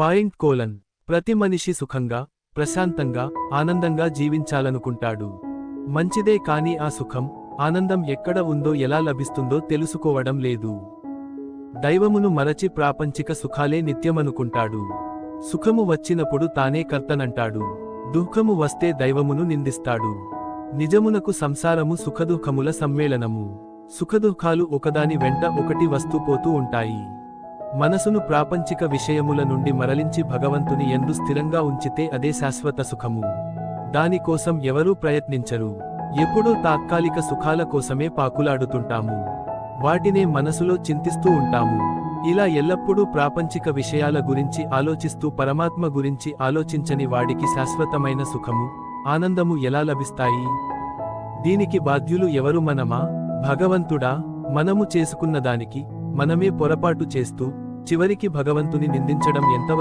Point colon ప్రతి మనిషి సుఖంగా, ప్రశాంతంగా, ఆనందంగా జీవించాలనుకుంటాడు. మంచిదే, కాని ఆ సుఖం, ఆనందం ఎక్కడ ఉందో, ఎలా లభిస్తుందో తెలుసుకోవడం లేదు. దైవమును మరచి ప్రాపంచిక సుఖాలే నిత్యమనుకుంటాడు. సుఖము వచ్చినప్పుడు తానే కర్తనంటాడు. దుఃఖము వస్తే దైవమును నిందిస్తాడు. నిజమునకు సంసారము సుఖదుఃఖముల సమ్మేళనము. సుఖదుఃఖాలు ఒకదాని వెంట ఒకటి వస్తూపోతూ ఉంటాయి. మనసును ప్రాపంచిక విషయముల నుండి మరలించి భగవంతుని యందు స్థిరంగా ఉంచితే అదే శాశ్వత సుఖము. దానికోసం ఎవరూ ప్రయత్నించరు. ఎప్పుడూ తాత్కాలిక సుఖాల కోసమే పాకులాడుతుంటాము. వాటినే మనసులో చింతిస్తూ ఉంటాము. ఇలా ఎల్లప్పుడూ ప్రాపంచిక విషయాల గురించి ఆలోచిస్తూ పరమాత్మ గురించి ఆలోచించని వాడికి శాశ్వతమైన సుఖము, ఆనందము ఎలా లభిస్తాయి? దీనికి బాధ్యులు ఎవరు? మనమా, భగవంతుడా? మనము చేసుకున్నదానికి మనమే పొరపాటు చేస్తూ చివరికి భగవంతుని నిందించడం ఎంతవరకు